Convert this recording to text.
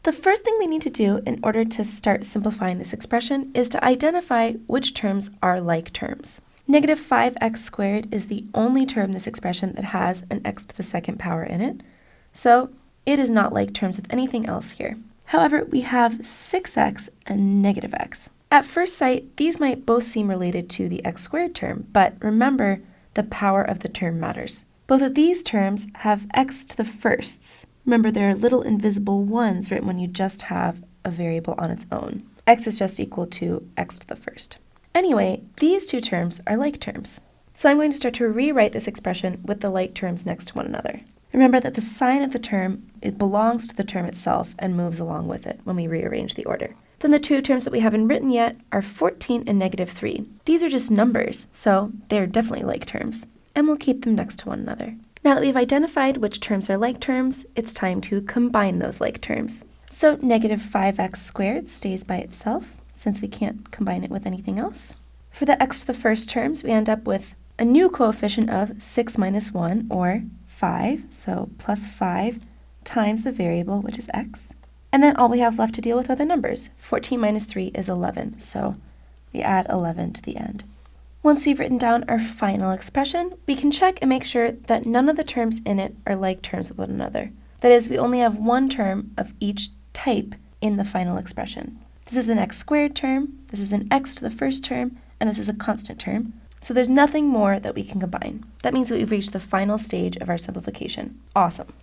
The first thing we need to do in order to start simplifying this expression is to identify which terms are like terms. Negative 5x squared is the only term in this expression that has an x to the second power in it, so it is not like terms with anything else here. However, we have 6x and negative x. At first sight, these might both seem related to the x squared term, but remember, the power of the term matters. Both of these terms have x to the firsts. Remember, there are little invisible ones written when you just have a variable on its own. X is just equal to x to the first. Anyway, these two terms are like terms. So I'm going to start to rewrite this expression with the like terms next to one another. Remember that the sign of the term, it belongs to the term itself and moves along with it when we rearrange the order. Then the two terms that we haven't written yet are 14 and negative 3. These are just numbers, so they're definitely like terms, and we'll keep them next to one another. Now that we've identified which terms are like terms, it's time to combine those like terms. So negative 5x squared stays by itself, since we can't combine it with anything else. For the x to the first terms, we end up with a new coefficient of 6 minus 1, or 5, so plus 5 times the variable, which is x. And then all we have left to deal with are the numbers. 14 minus 3 is 11, so we add 11 to the end. Once we've written down our final expression, we can check and make sure that none of the terms in it are like terms with one another. That is, we only have one term of each type in the final expression. This is an x squared term, this is an x to the first term, and this is a constant term. So there's nothing more that we can combine. That means that we've reached the final stage of our simplification. Awesome.